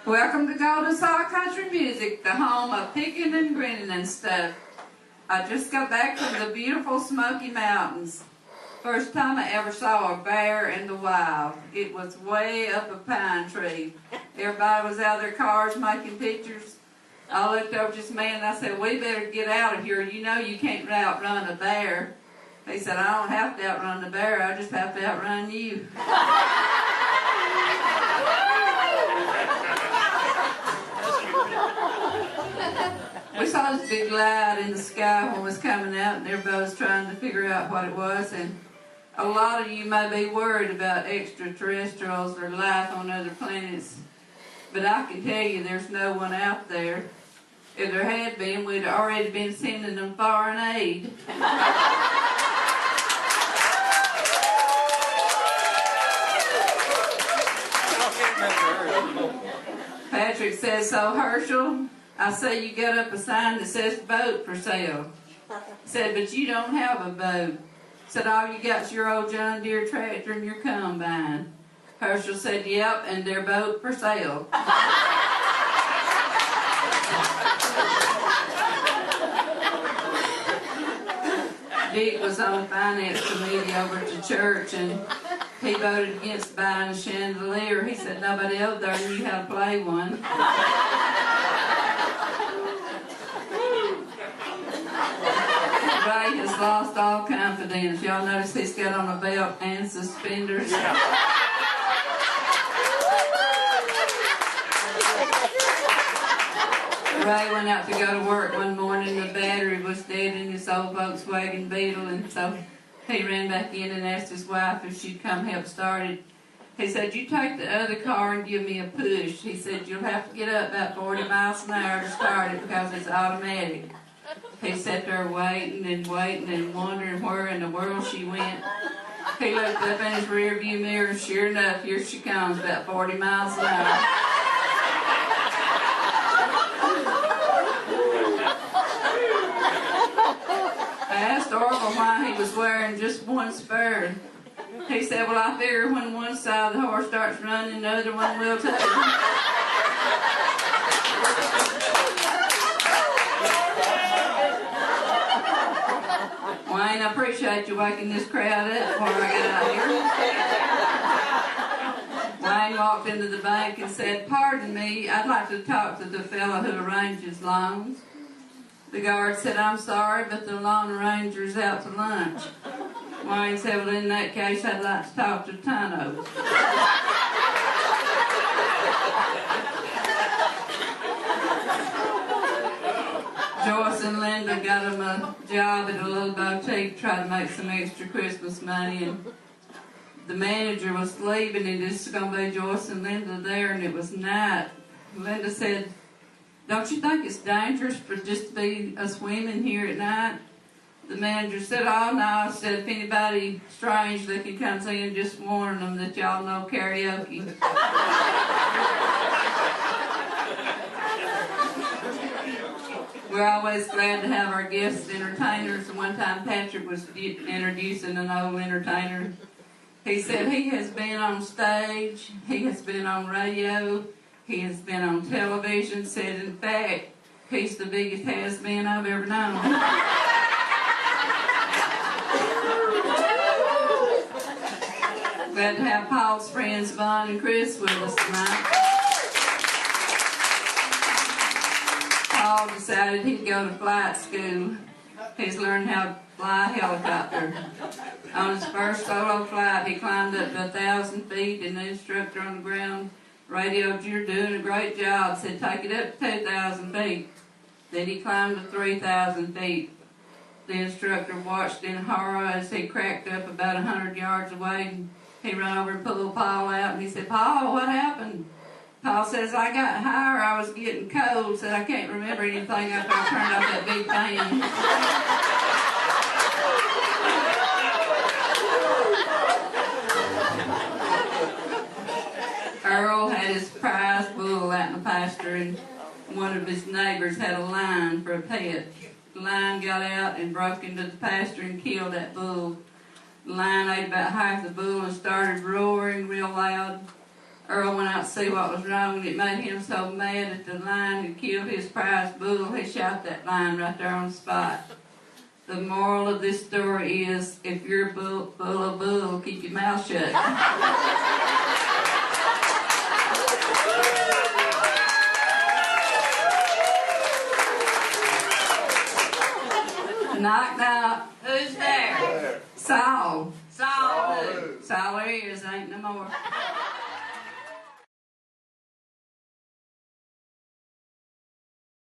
Welcome to Golden Soul Country Music, the home of picking and grinning and stuff. I just got back from the beautiful Smoky Mountains. First time I ever saw a bear in the wild. It was way up a pine tree. Everybody was out of their cars making pictures. I looked over to this man and I said, "We better get out of here. You know you can't outrun a bear." He said, "I don't have to outrun the bear, I just have to outrun you." We saw this big light in the sky when it was coming out, and everybody was trying to figure out what it was. And a lot of you may be worried about extraterrestrials or life on other planets, but I can tell you there's no one out there. If there had been, we'd already been sending them foreign aid. Patrick says, "So Herschel, I say you got up a sign that says boat for sale." Said, "But you don't have a boat." Said, "All you got's your old John Deere tractor and your combine." Herschel said, "Yep, and their boat for sale." Dick was on the finance committee over at the church, and he voted against buying a chandelier. He said nobody else there knew how to play one. Ray has lost all confidence. Y'all notice he's got on a belt and suspenders. Ray went out to go to work one morning. The battery was dead in his old Volkswagen Beetle, and so he ran back in and asked his wife if she'd come help start it. He said, "You take the other car and give me a push." He said, "You'll have to get up about 40 miles an hour to start it because it's automatic." He sat there waiting and wondering where in the world she went. He looked up in his rearview mirror, and sure enough, here she comes, about 40 miles an hour. I asked Orville why he was wearing just one spur. He said, "Well, I figure when one side of the horse starts running, the other one will too." Wayne, I appreciate you waking this crowd up before I got out here. Wayne walked into the bank and said, "Pardon me, I'd like to talk to the fellow who arranges loans." The guard said, "I'm sorry, but the loan arranger's out to lunch." Wayne said, "Well, in that case, I'd like to talk to Tano." Joyce and Linda got him a job at a little boutique, tried to make some extra Christmas money, and the manager was leaving, and it's going to be Joyce and Linda there, and it was night. Linda said, "Don't you think it's dangerous for just to be a swimming here at night?" The manager said, "Oh, no." I said, "If anybody strange looking comes in, just warn them that y'all know karaoke." We're always glad to have our guest entertainers. One time Patrick was introducing an old entertainer. He said he has been on stage, he has been on radio, he has been on television. Said, in fact, he's the biggest has-been I've ever known. Glad to have Paul's friends, Vaughn and Chris, with us tonight. Paul decided he'd go to flight school. He's learned how to fly a helicopter. On his first solo flight, he climbed up to 1,000 feet, and the instructor on the ground radioed, "You're doing a great job." Said, "Take it up to 2,000 feet. Then he climbed to 3,000 feet. The instructor watched in horror as he cracked up about 100 yards away. He ran over and pulled Paul out, and he said, "Paul, what happened?" Paul says, "I got higher, I was getting cold." Said, "I can't remember anything after I turned off that big fan." Earl had his prize bull out in the pasture, and one of his neighbors had a lion for a pet. The lion got out and broke into the pasture and killed that bull. The lion ate about half the bull and started roaring real loud. Earl went out to see what was wrong, and it made him so mad that the lion had killed his prize bull, he shot that lion right there on the spot. The moral of this story is, if you're a bull, keep your mouth shut. Knock, knock. Who's there? Saul. Saul who? Saul is, ain't no more.